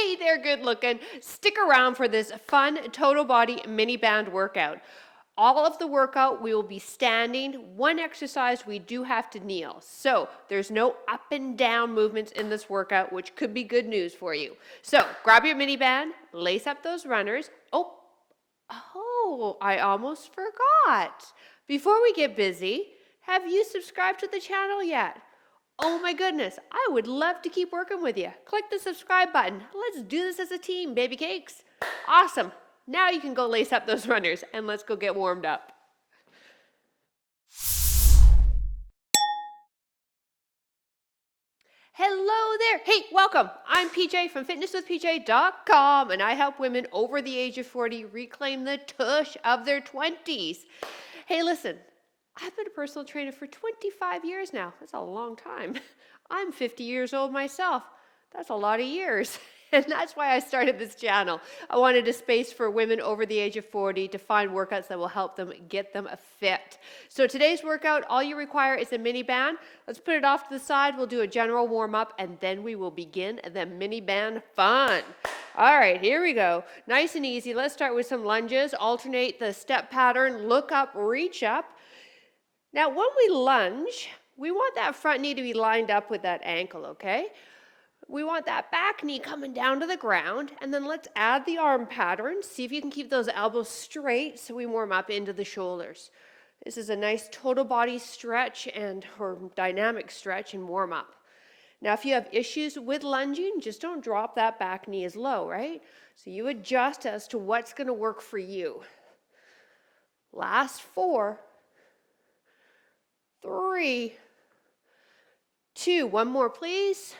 Hey there, good looking. Stick around for this fun total body mini band workout. All of the workout, we will be standing. One exercise, we do have to kneel. So there's no up and down movements in this workout, which could be good news for you. So grab your mini band, lace up those runners. Oh, I almost forgot. Before we get busy, have you subscribed to the channel yet? Oh my goodness, I would love to keep working with you. Click the subscribe button. Let's do this as a team, baby cakes. Awesome. Now you can go lace up those runners and let's go get warmed up. Hello there. Hey, welcome. I'm PJ from fitnesswithpj.com and I help women over the age of 40 reclaim the tush of their 20s. Hey, listen, I've been a personal trainer for 25 years now. That's a long time. I'm 50 years old myself. That's a lot of years. And that's why I started this channel. I wanted a space for women over the age of 40 to find workouts that will help them get them fit. So today's workout, all you require is a mini band. Let's put it off to the side. We'll do a general warm up and then we will begin the mini band fun. All right, here we go. Nice and easy. Let's start with some lunges. Alternate the step pattern. Look up, reach up. Now, when we lunge, we want that front knee to be lined up with that ankle, okay? We want that back knee coming down to the ground, and then let's add the arm pattern. See if you can keep those elbows straight so we warm up into the shoulders. This is a nice total body stretch or dynamic stretch and warm up. Now, if you have issues with lunging, just don't drop that back knee as low, right? So you adjust as to what's going to work for you. Last 4, 3, 2, one more please.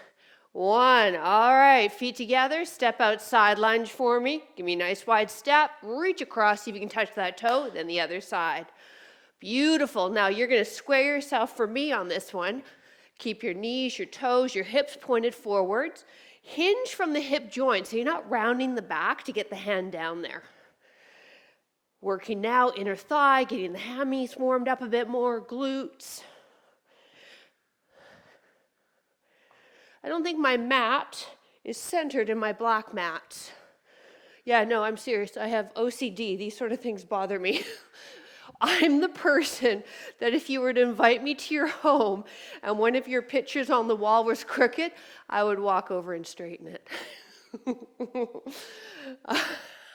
1, all right, feet together, step outside lunge for me. Give me a nice wide step, reach across, see if you can touch that toe, then the other side. Beautiful, now you're gonna square yourself for me on this one. Keep your knees, your toes, your hips pointed forwards. Hinge from the hip joint, so you're not rounding the back to get the hand down there. Working now, inner thigh, getting the hammies warmed up a bit more, glutes. I don't think my mat is centered in my black mat. Yeah, no, I'm serious. I have OCD. These sort of things bother me. I'm the person that if you were to invite me to your home and one of your pictures on the wall was crooked, I would walk over and straighten it.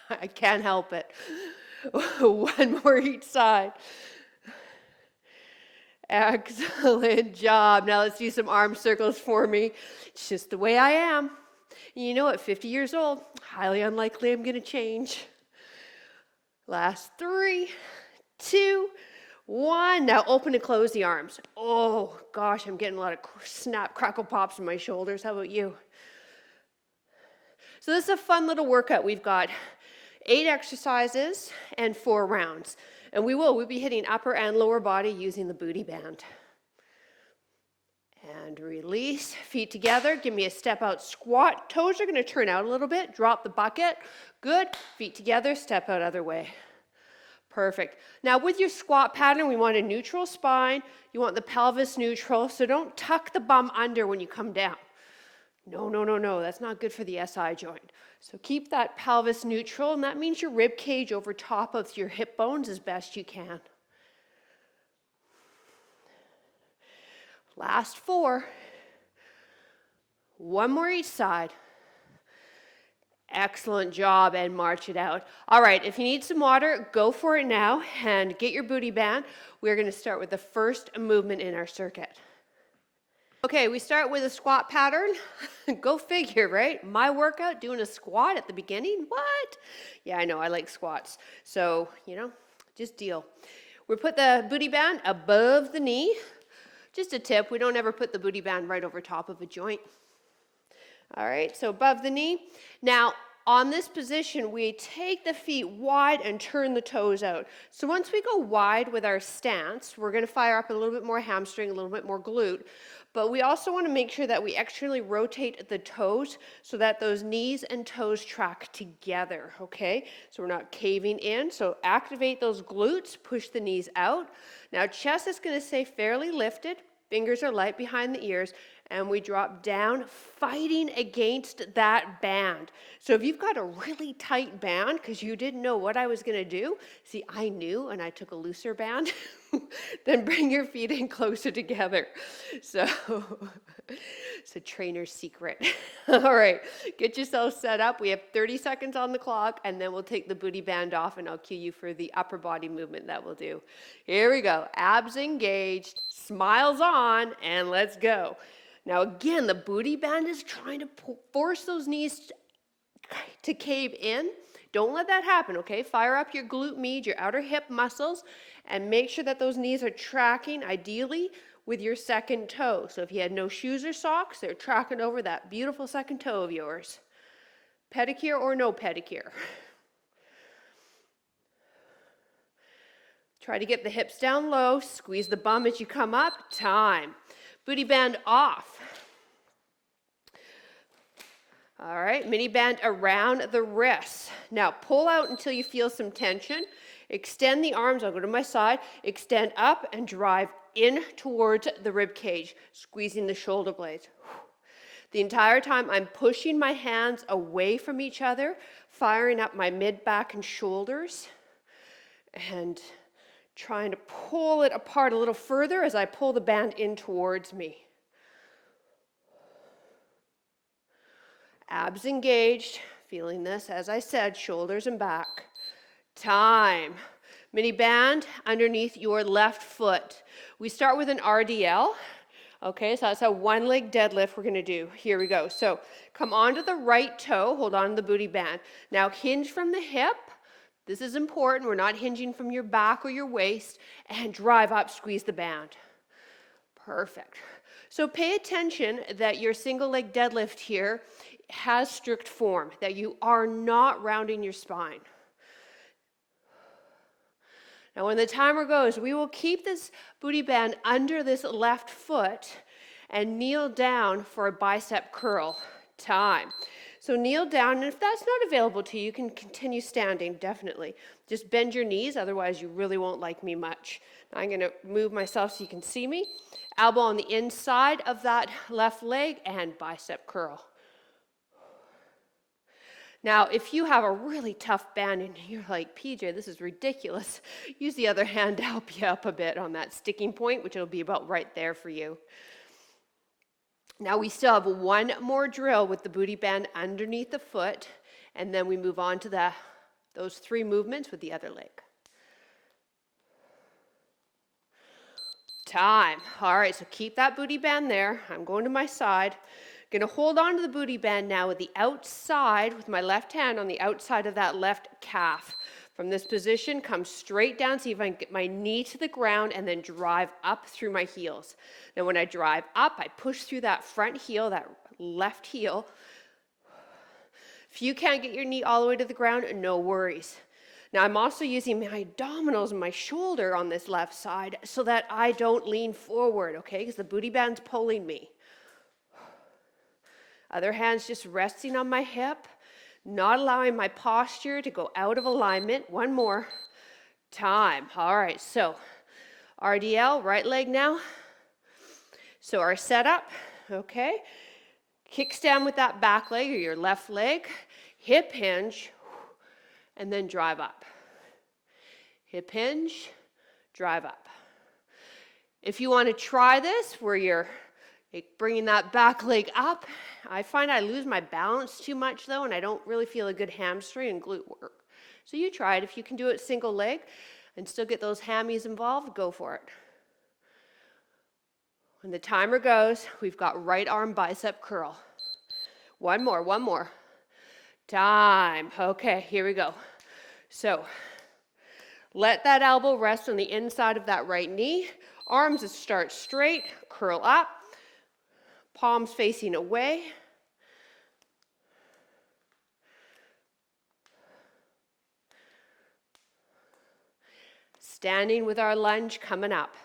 I can't help it. One more each side. Excellent job. Now let's do some arm circles for me. It's just the way I am. You know, at 50 years old, highly unlikely I'm going to change. Last 3, 2, 1. Now open and close the arms. Oh gosh, I'm getting a lot of snap, crackle, pops in my shoulders. How about you? So this is a fun little workout. We've got 8 exercises and 4 rounds. And we'll be hitting upper and lower body using the booty band. And release, feet together, give me a step out squat. Toes are gonna turn out a little bit, drop the bucket. Good, feet together, step out other way. Perfect. Now with your squat pattern, we want a neutral spine. You want the pelvis neutral, so don't tuck the bum under when you come down. No, that's not good for the SI joint. So keep that pelvis neutral, and that means your rib cage over top of your hip bones as best you can. Last 4. 1 more each side. Excellent job, and march it out. All right, if you need some water, go for it now, and get your booty band. We're gonna start with the first movement in our circuit. Okay, we start with a squat pattern. Go figure, right? My workout, doing a squat at the beginning? What? Yeah, I know, I like squats. So, just deal. We put the booty band above the knee. Just a tip, we don't ever put the booty band right over top of a joint. All right, so above the knee. Now, on this position, we take the feet wide and turn the toes out. So once we go wide with our stance, we're gonna fire up a little bit more hamstring, a little bit more glute. But we also want to make sure that we externally rotate the toes so that those knees and toes track together, okay? So we're not caving in. So activate those glutes, push the knees out. Now chest is going to stay fairly lifted. Fingers are light behind the ears. and we drop down, fighting against that band. So if you've got a really tight band because you didn't know what I was going to do, see, I knew and I took a looser band, then bring your feet in closer together. So it's a trainer's secret. All right, get yourself set up. We have 30 seconds on the clock, and then we'll take the booty band off, and I'll cue you for the upper body movement that we'll do. Here we go. Abs engaged, smiles on, and let's go. Now again, the booty band is trying to force those knees to cave in. Don't let that happen, okay? Fire up your glute med, your outer hip muscles, and make sure that those knees are tracking, ideally, with your second toe. So if you had no shoes or socks, they're tracking over that beautiful second toe of yours. Pedicure or no pedicure. Try to get the hips down low, squeeze the bum as you come up, time. Booty band off. All right, mini band around the wrists. Now pull out until you feel some tension. Extend the arms, I'll go to my side, extend up and drive in towards the rib cage, squeezing the shoulder blades. The entire time I'm pushing my hands away from each other, firing up my mid, back, and shoulders, and trying to pull it apart a little further as I pull the band in towards me. Abs engaged, feeling this, as I said, shoulders and back. Time. Mini band underneath your left foot. We start with an RDL. Okay, so that's a one leg deadlift we're going to do. Here we go. So come onto the right toe, hold on to the booty band. Now hinge from the hip. This is important. We're not hinging from your back or your waist. And drive up, squeeze the band. Perfect. So pay attention that your single leg deadlift here has strict form, that you are not rounding your spine. Now when the timer goes, we will keep this booty band under this left foot and kneel down for a bicep curl. Time. So kneel down, and if that's not available to you, you can continue standing, definitely. Just bend your knees, otherwise you really won't like me much. Now I'm going to move myself so you can see me. Elbow on the inside of that left leg and bicep curl. Now, if you have a really tough band and you're like, PJ, this is ridiculous, use the other hand to help you up a bit on that sticking point, which will be about right there for you. Now, we still have one more drill with the booty band underneath the foot, and then we move on to those three movements with the other leg. Time. All right, so keep that booty band there. I'm going to my side. Going to hold on to the booty band now with the outside, with my left hand on the outside of that left calf. From this position, come straight down, see if I can get my knee to the ground and then drive up through my heels. Now when I drive up, I push through that front heel, that left heel. If you can't get your knee all the way to the ground, no worries. Now I'm also using my abdominals and my shoulder on this left side so that I don't lean forward, okay? Because the booty band's pulling me. Other hand's just resting on my hip, not allowing my posture to go out of alignment. One more. Time. All right, so RDL, right leg now. So our setup, okay. Kickstand with that back leg or your left leg. Hip hinge, and then drive up. Hip hinge, drive up. If you want to try this where you're bringing that back leg up, I find I lose my balance too much though, and I don't really feel a good hamstring and glute work. So you try it. If you can do it single leg and still get those hammies involved, go for it. When the timer goes, we've got right arm bicep curl. One more. Time. Okay, here we go. So let that elbow rest on the inside of that right knee. Arms start straight, curl up. Palms facing away. Standing with our lunge coming up.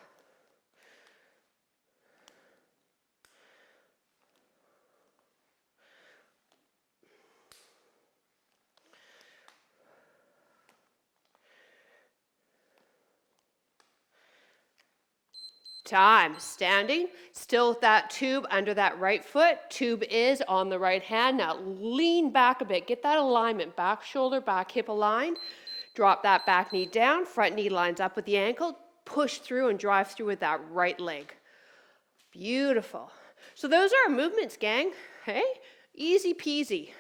Time. Standing, still with that tube under that right foot. Tube is on the right hand. Now lean back a bit. Get that alignment. Back shoulder, back hip aligned. Drop that back knee down. Front knee lines up with the ankle. Push through and drive through with that right leg. Beautiful. So those are our movements, gang. Hey, easy peasy.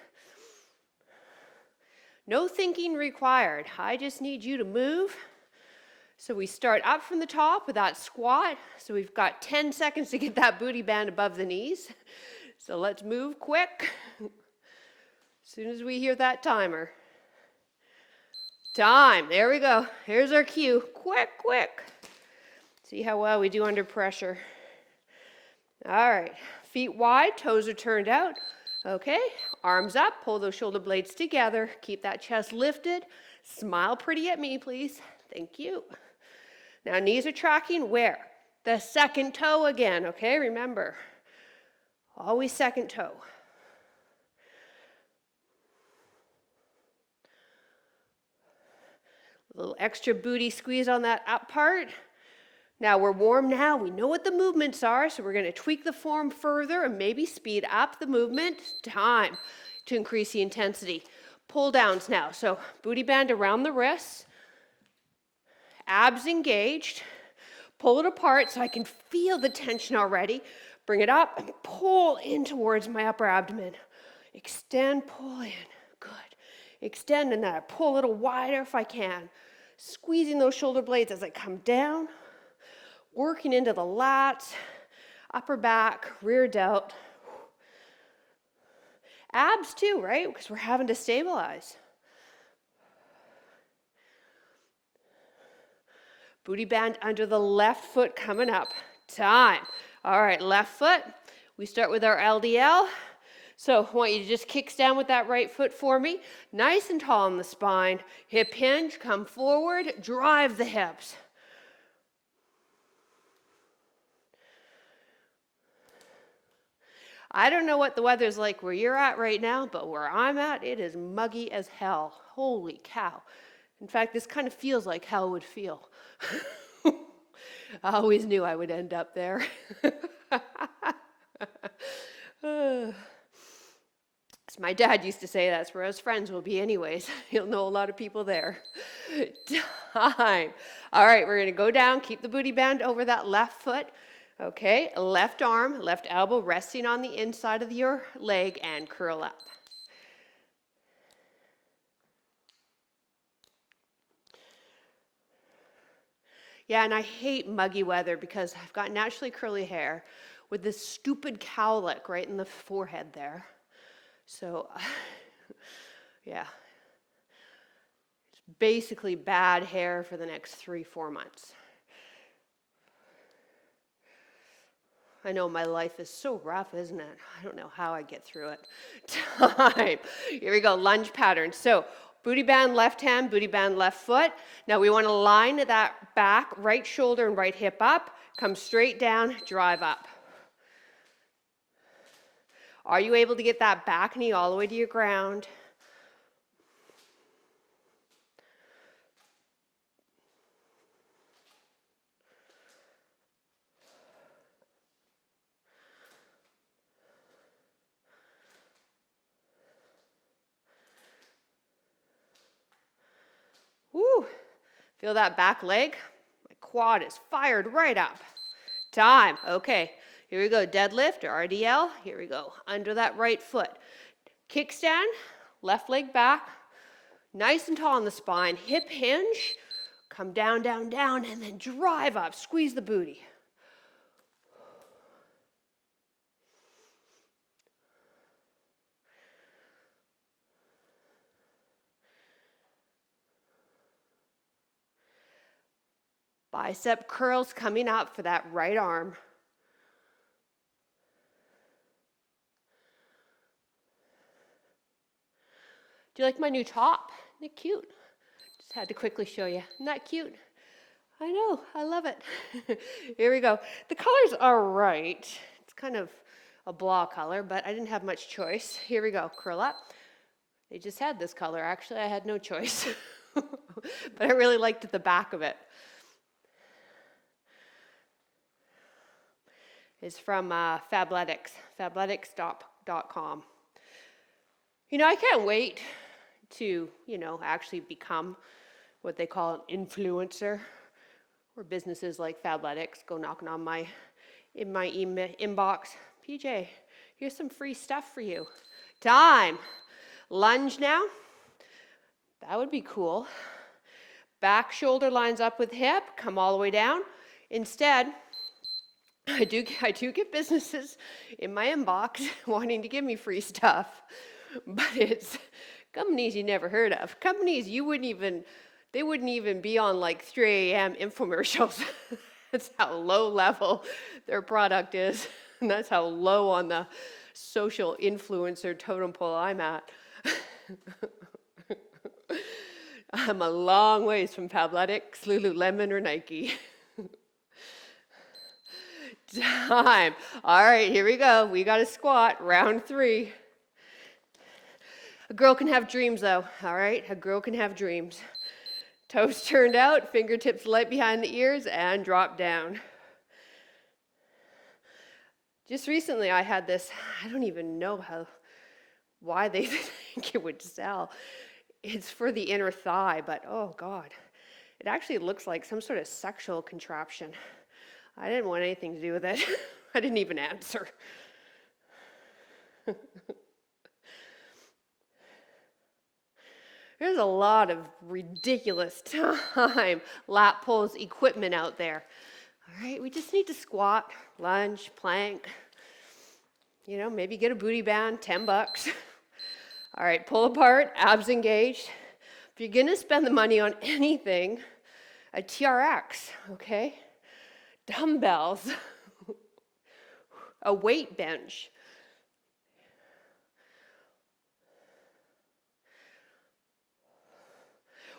No thinking required. I just need you to move. So we start up from the top with that squat. So we've got 10 seconds to get that booty band above the knees. So let's move quick. As soon as we hear that timer. Time. There we go. Here's our cue. Quick, quick. See how well we do under pressure. All right. Feet wide, toes are turned out. Okay. Arms up. Pull those shoulder blades together. Keep that chest lifted. Smile pretty at me, please. Thank you. Now knees are tracking where? The second toe again, okay? Remember, always second toe. A little extra booty squeeze on that up part. Now we're warm now. We know what the movements are, so we're going to tweak the form further and maybe speed up the movement. Time to increase the intensity. Pull downs now. So booty band around the wrists. Abs engaged. Pull it apart so I can feel the tension already. Bring it up and pull in towards my upper abdomen. Extend, pull in. Good. Extend and then I pull a little wider if I can. Squeezing those shoulder blades as I come down. Working into the lats, upper back, rear delt. Abs too, right? Because we're having to stabilize. Booty band under the left foot coming up. Time. All right, left foot. We start with our LDL. So I want you to just kickstand with that right foot for me. Nice and tall in the spine. Hip hinge, come forward, drive the hips. I don't know what the weather's like where you're at right now, but where I'm at, it is muggy as hell. Holy cow. In fact, this kind of feels like hell would feel. I always knew I would end up there. As my dad used to say, that's where his friends will be anyways. He'll know a lot of people there. Time. All right, we're going to go down, keep the booty band over that left foot. Okay, left arm, left elbow resting on the inside of your leg and curl up. Yeah, and I hate muggy weather because I've got naturally curly hair with this stupid cowlick right in the forehead there. So, yeah, it's basically bad hair for the next 3-4 months. I know my life is so rough, isn't it? I don't know how I get through it. Time. Here we go, lunge pattern. So booty band left hand, booty band left foot. Now we want to line that back, right shoulder and right hip up. Come straight down, drive up. Are you able to get that back knee all the way to your ground? Woo! Feel that back leg? My quad is fired right up. Time. Okay. Here we go. Deadlift or RDL. Here we go. Under that right foot. Kickstand. Left leg back. Nice and tall on the spine. Hip hinge. Come down, down, down, and then drive up. Squeeze the booty. Bicep curls coming up for that right arm. Do you like my new top? Isn't it cute? Just had to quickly show you. Isn't that cute? I know, I love it. Here we go. The colors are right. It's kind of a blah color, but I didn't have much choice. Here we go, curl up. They just had this color. Actually, I had no choice. But I really liked the back of it. is from Fabletics, fabletics.com. I can't wait to, actually become what they call an influencer, where businesses like Fabletics go knocking on my inbox. PJ, here's some free stuff for you. Time. Lunge now. That would be cool. Back shoulder lines up with hip, come all the way down. Instead, I do get businesses in my inbox wanting to give me free stuff, but it's companies you never heard of. Companies they wouldn't even be on like 3 a.m. infomercials. That's how low level their product is. And that's how low on the social influencer totem pole I'm at. I'm a long ways from Fabletics, Lululemon, or Nike. Time. All right, here we go. We got a squat, round 3. A girl can have dreams though, all right? A girl can have dreams. Toes turned out, fingertips light behind the ears, and drop down. Just recently I had this, I don't even know why they think it would sell. It's for the inner thigh, but oh God, it actually looks like some sort of sexual contraption. I didn't want anything to do with it. I didn't even answer. There's a lot of ridiculous time lat pulls equipment out there. All right, we just need to squat, lunge, plank, maybe get a booty band, $10. All right, pull apart, abs engaged. If you're gonna spend the money on anything, a TRX, okay? Dumbbells, a weight bench.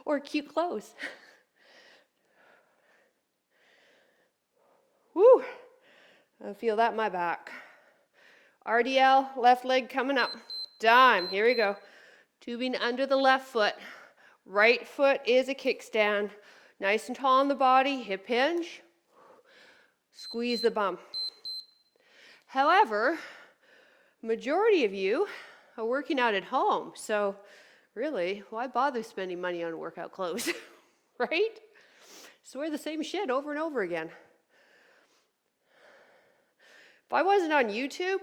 Or cute clothes. Woo, I feel that in my back. RDL, left leg coming up. Dime, here we go. Tubing under the left foot. Right foot is a kickstand. Nice and tall on the body, hip hinge. Squeeze the bum. However, majority of you are working out at home, so really, why bother spending money on workout clothes, right? Just wear the same shit over and over again. If I wasn't on YouTube,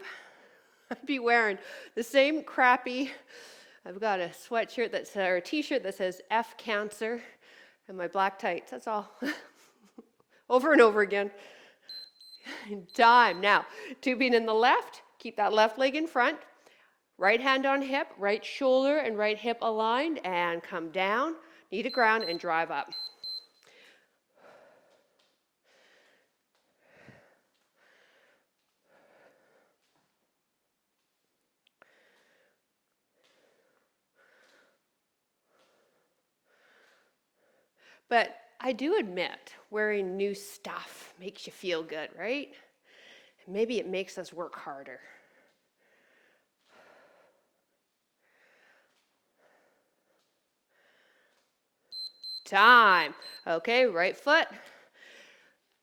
I'd be wearing the same crappy, I've got a sweatshirt or a t-shirt that says F cancer and my black tights, that's all. Over and over again. Time. Now, tubing in the left, keep that left leg in front. Right hand on hip, right shoulder and right hip aligned, and come down, knee to ground, and drive up. But I do admit, wearing new stuff makes you feel good, right? And maybe it makes us work harder. Time. Okay, right foot.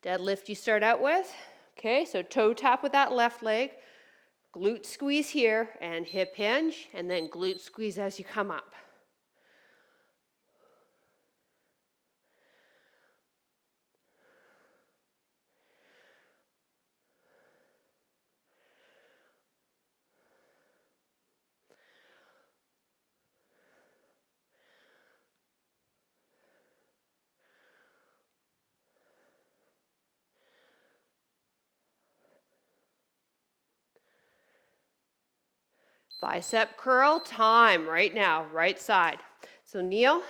Deadlift you start out with. Okay, so toe tap with that left leg. Glute squeeze here and hip hinge, and then glute squeeze as you come up. Bicep curl time right now, right side. So kneel,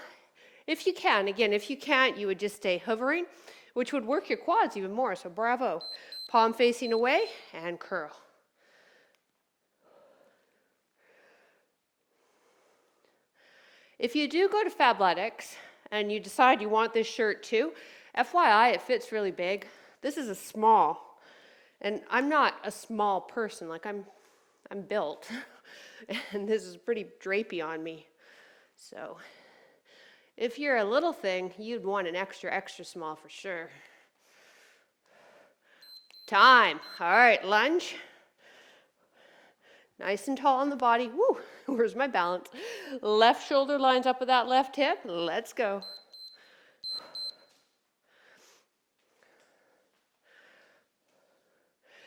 if you can. Again, if you can't, you would just stay hovering, which would work your quads even more, so bravo. Palm facing away and curl. If you do go to Fabletics and you decide you want this shirt too, FYI, it fits really big. This is a small, and I'm not a small person, like I'm built. And this is pretty drapey on me. So if you're a little thing, you'd want an extra small for sure. Time. All right, lunge. Nice and tall on the body. Woo, where's my balance? Left shoulder lines up with that left hip. Let's go.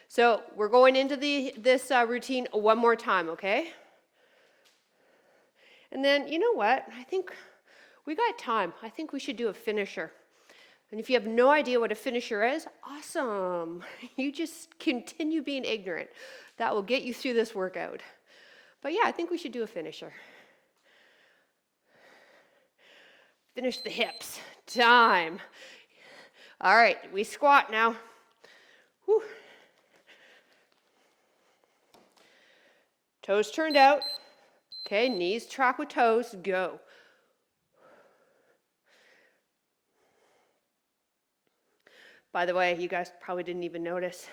So we're going into this routine one more time, okay? And then, you know what? I think we got time. I think we should do a finisher. And if you have no idea what a finisher is, awesome. You just continue being ignorant. That will get you through this workout. But yeah, I think we should do a finisher. Finish the hips. Time. All right, we squat now. Whew. Toes turned out. Okay, knees track with toes. Go. By the way, you guys probably didn't even notice,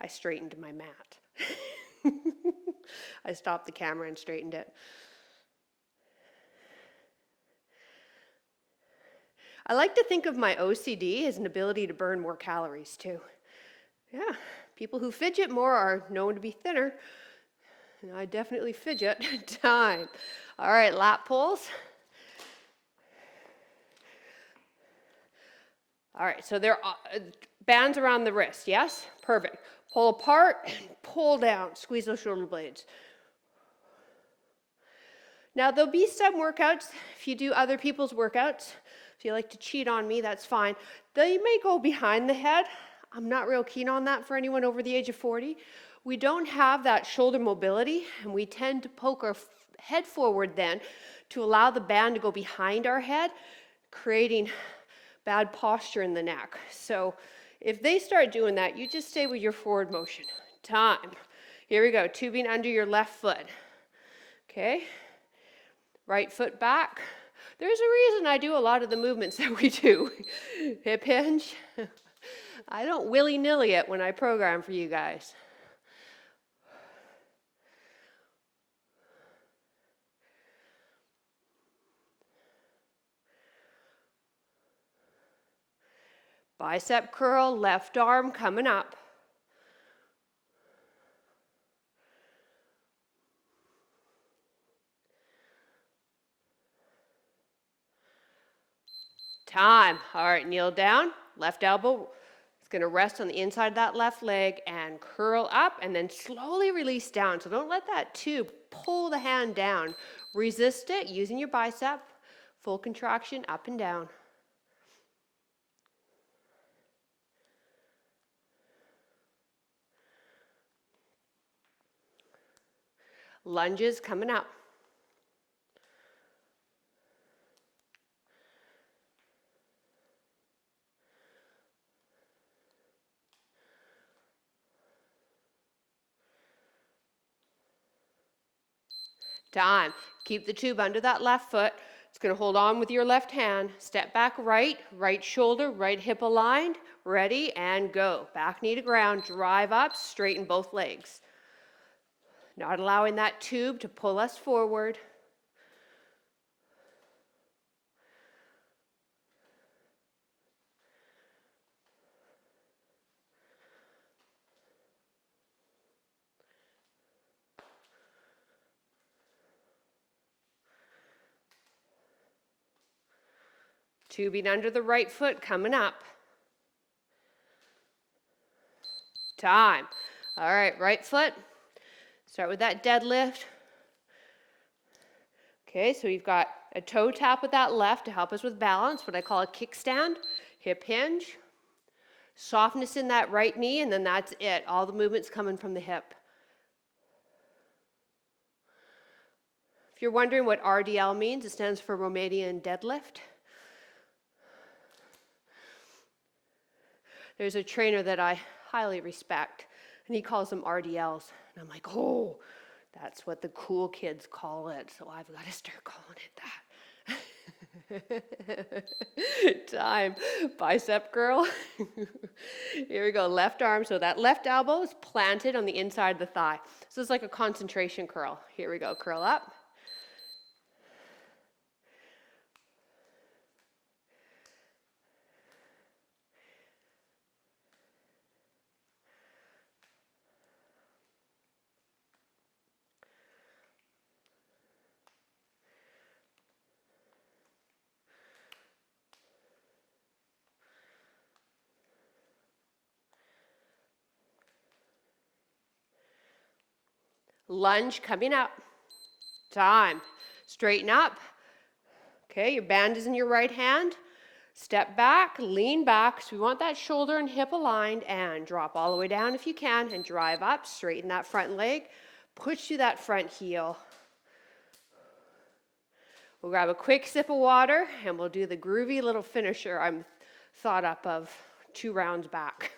I straightened my mat. I stopped the camera and straightened it. I like to think of my OCD as an ability to burn more calories too. Yeah, people who fidget more are known to be thinner. And I definitely fidget. Time. All right, lat pulls. All right, so there are bands around the wrist, yes? Perfect. Pull apart and pull down. Squeeze those shoulder blades. Now, there'll be some workouts, if you do other people's workouts, if you like to cheat on me, that's fine. They may go behind the head. I'm not real keen on that for anyone over the age of 40. We don't have that shoulder mobility, and we tend to poke our head forward then to allow the band to go behind our head, creating bad posture in the neck. So if they start doing that, you just stay with your forward motion. Time. Here we go, tubing under your left foot. Okay, right foot back. There's a reason I do a lot of the movements that we do. Hip hinge. I don't willy-nilly it when I program for you guys. Bicep curl, left arm coming up. Time. All right, kneel down. Left elbow is going to rest on the inside of that left leg and curl up and then slowly release down. So don't let that tube pull the hand down. Resist it using your bicep. Full contraction up and down. Lunges coming up. Time. Keep the tube under that left foot. It's going to hold on with your left hand. Step back right, right shoulder, right hip aligned. Ready and go. Back knee to ground, drive up, straighten both legs. Not allowing that tube to pull us forward. Tubing under the right foot coming up. Time. All right, right foot. Start with that deadlift. Okay, so you've got a toe tap with that left to help us with balance, what I call a kickstand, hip hinge. Softness in that right knee, and then that's it. All the movement's coming from the hip. If you're wondering what RDL means, it stands for Romanian deadlift. There's a trainer that I highly respect, and he calls them RDLs. And I'm like, oh, that's what the cool kids call it, so I've got to start calling it that. Time. Bicep curl. Here we go. Left arm. So that left elbow is planted on the inside of the thigh. So it's like a concentration curl. Here we go. Curl up. Lunge coming up. Time. Straighten up. Okay, your band is in your right hand. Step back, lean back. So we want that shoulder and hip aligned, and drop all the way down if you can, and drive up. Straighten that front leg. Push through that front heel. We'll grab a quick sip of water, and we'll do the groovy little finisher I'm thought up of 2 rounds back.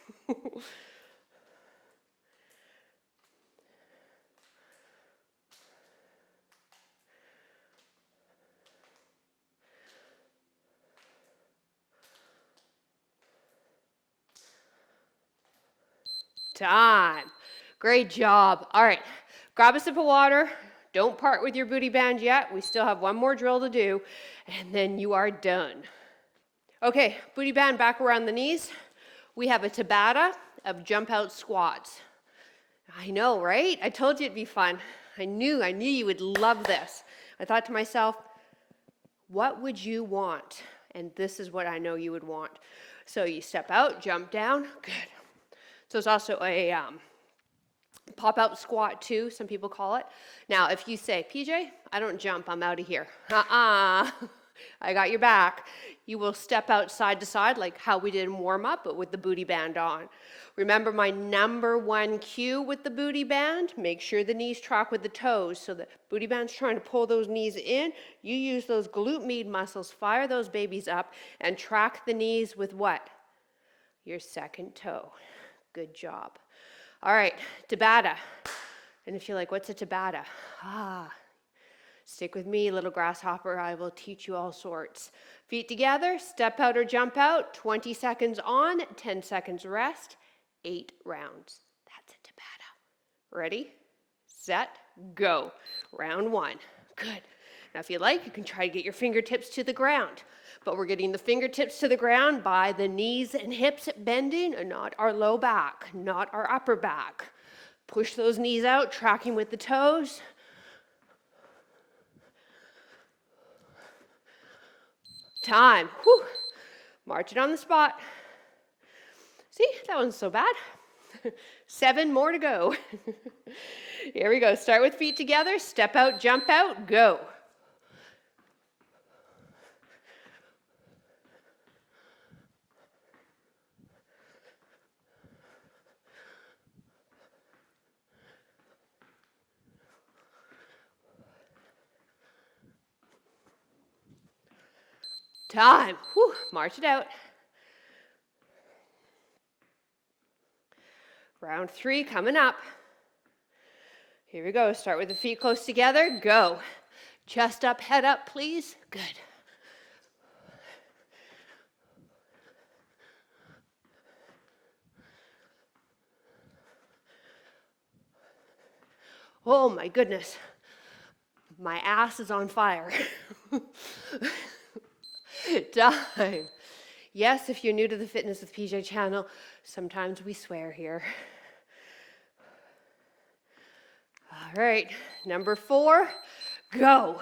Time. Great job. All right, grab a sip of water. Don't part with your booty band yet. We still have one more drill to do, and then you are done. Okay, booty band back around the knees. We have a Tabata of jump out squats. I know, right? I told you it'd be fun. I knew you would love this. I thought to myself, what would you want? And this is what I know you would want. So you step out, jump down, good. So it's also a pop-out squat too, some people call it. Now, if you say, PJ, I don't jump, I'm out of here. I got your back. You will step out side to side like how we did in warm-up, but with the booty band on. Remember my number 1 cue with the booty band? Make sure the knees track with the toes. So the booty band's trying to pull those knees in. You use those glute med muscles, fire those babies up, and track the knees with what? Your second toe. Good job. All right, Tabata. And if you're like, what's a Tabata? Stick with me, little grasshopper. I will teach you all sorts. Feet together, step out or jump out. 20 seconds on, 10 seconds rest. 8 rounds. That's a Tabata. Ready, set, go. Round 1. Good. Now, if you like, you can try to get your fingertips to the ground. But we're getting the fingertips to the ground by the knees and hips bending, and not our low back, not our upper back. Push those knees out, tracking with the toes. Time. Whew. March it on the spot. See, that wasn't so bad. 7 more to go. Here we go. Start with feet together. Step out, jump out, go. Time. Whew. March it out. Round 3 coming up. Here we go. Start with the feet close together. Go. Chest up, head up, please. Good. Oh my goodness. My ass is on fire. Time. Yes, if you're new to the Fitness with PJ channel, sometimes we swear here. All right, number 4, go.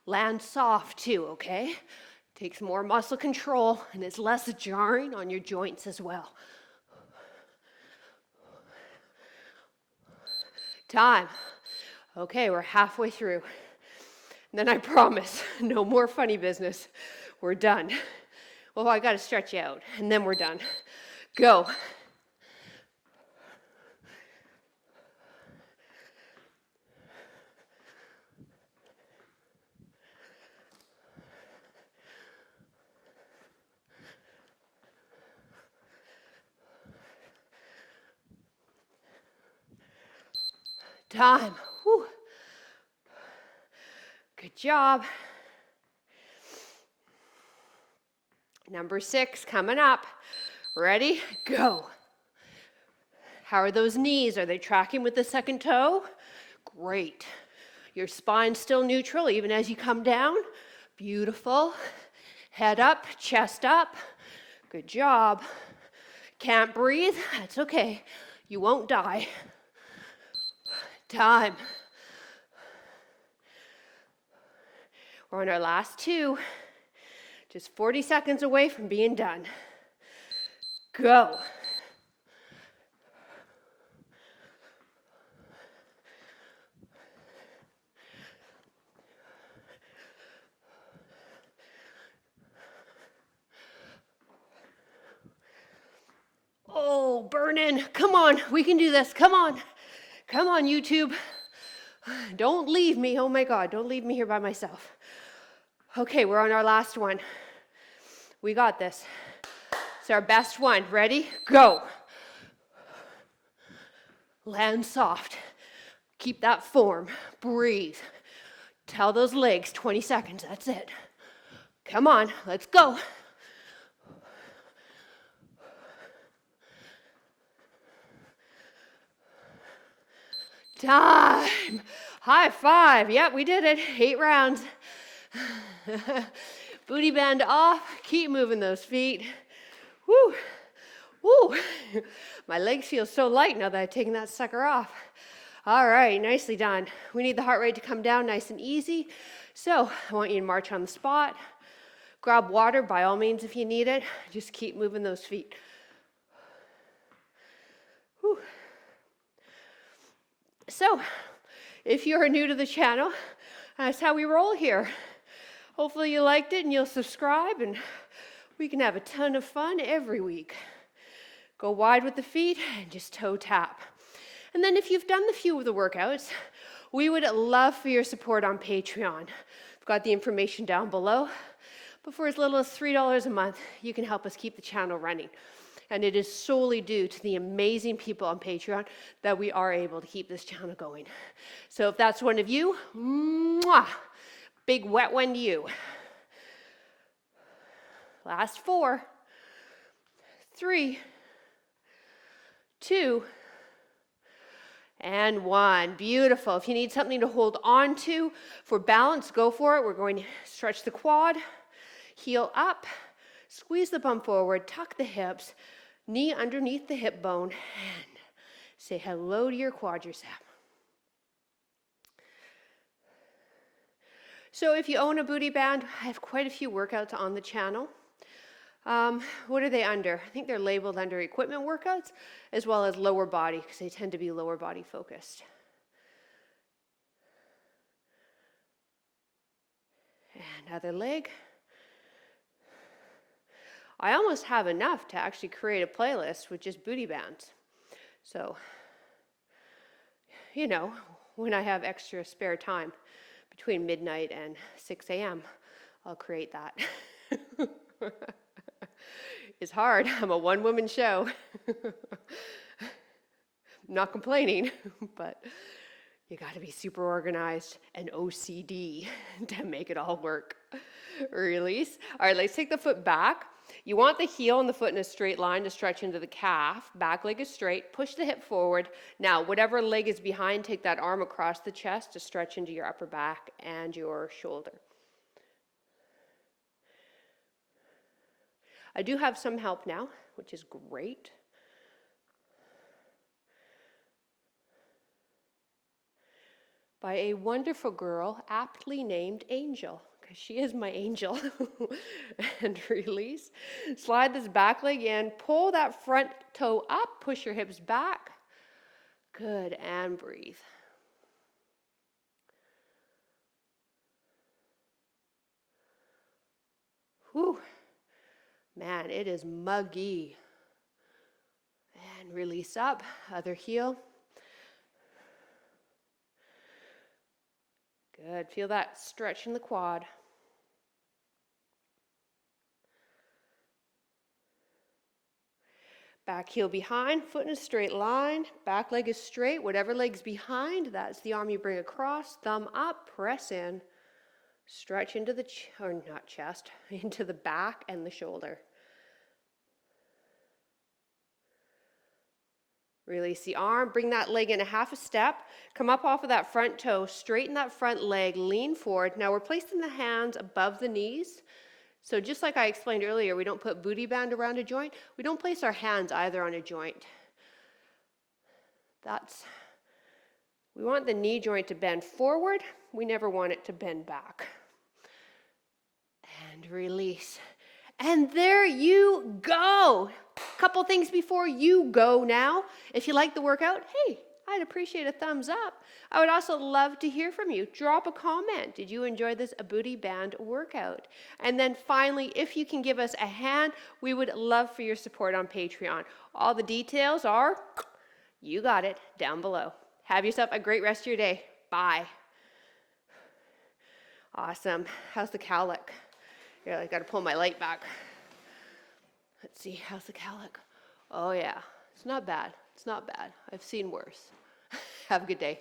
Land soft too, okay? Takes more muscle control and it's less jarring on your joints as well. Time. Okay, we're halfway through. And then I promise, no more funny business. We're done. Well, I got to stretch you out, and then we're done. Go. Time. Whew. Good job. Number 6 coming up. Ready? Go. How are those knees? Are they tracking with the second toe? Great. Your spine's still neutral even as you come down. Beautiful. Head up, chest up. Good job. Can't breathe? That's okay. You won't die. Time. We're on our last 2. Just 40 seconds away from being done. go. Oh, burning. Come on, we can do this. Come on. Come on, YouTube. Don't leave me. Oh my God, don't leave me here by myself. Okay, we're on our last one. We got this. It's our best one. Ready? Go. Land soft. Keep that form. Breathe. Tell those legs 20 seconds. That's it. Come on, let's go. Time. High five. Yep, we did it. 8 rounds. Booty band off. Keep moving those feet. Woo. Woo. My legs feel so light now that I've taken that sucker off. All right, nicely done. We need the heart rate to come down nice and easy. So I want you to march on the spot. Grab water by all means if you need it. Just keep moving those feet. Whew. So, if you're new to the channel, that's how we roll here. Hopefully you liked it and you'll subscribe and we can have a ton of fun every week. Go wide with the feet and just toe tap. And then if you've done a few of the workouts, we would love for your support on Patreon. I've got the information down below. But for as little as $3 a month, you can help us keep the channel running. And it is solely due to the amazing people on Patreon that we are able to keep this channel going. So if that's one of you, mwah, big wet one to you. Last 4, 3, 2, and 1. Beautiful. If you need something to hold on to for balance, go for it. We're going to stretch the quad, heel up, squeeze the bum forward, tuck the hips, knee underneath the hip bone, and say hello to your quadricep. So if you own a booty band, I have quite a few workouts on the channel. What are they under? I think they're labeled under equipment workouts as well as lower body because they tend to be lower body focused. And other leg. I almost have enough to actually create a playlist with just booty bands. So, you know, when I have extra spare time between midnight and 6 a.m., I'll create that. It's hard. I'm a one-woman show. I'm not complaining, but you got to be super organized and OCD to make it all work. Release. All right, let's take the foot back. You want the heel and the foot in a straight line to stretch into the calf. Back leg is straight. Push the hip forward. Now, whatever leg is behind, take that arm across the chest to stretch into your upper back and your shoulder. I do have some help now, which is great. By a wonderful girl aptly named Angel, because she is my angel. And release. Slide this back leg in, pull that front toe up, push your hips back. Good, and breathe. Whew. Man, it is muggy. And release up, other heel. Good, feel that stretch in the quad. Back heel behind, foot in a straight line, back leg is straight, whatever leg's behind, that's the arm you bring across, thumb up, press in, stretch into the, chest, into the back and the shoulder. Release the arm, bring that leg in a half a step, come up off of that front toe, straighten that front leg, lean forward. Now we're placing the hands above the knees. So just like I explained earlier, we don't put booty band around a joint. We don't place our hands either on a joint. We want the knee joint to bend forward. We never want it to bend back. And release. And there you go. Couple things before you go now. If you like the workout, hey, I'd appreciate a thumbs up. I would also love to hear from you. Drop a comment. Did you enjoy this booty band workout? And then finally, if you can give us a hand, we would love for your support on Patreon. All the details are, you got it, down below. Have yourself a great rest of your day. Bye. Awesome. How's the cowlick? Here, I got to pull my light back. Let's see, how's the cowlick? Oh yeah, it's not bad. It's not bad. I've seen worse. Have a good day.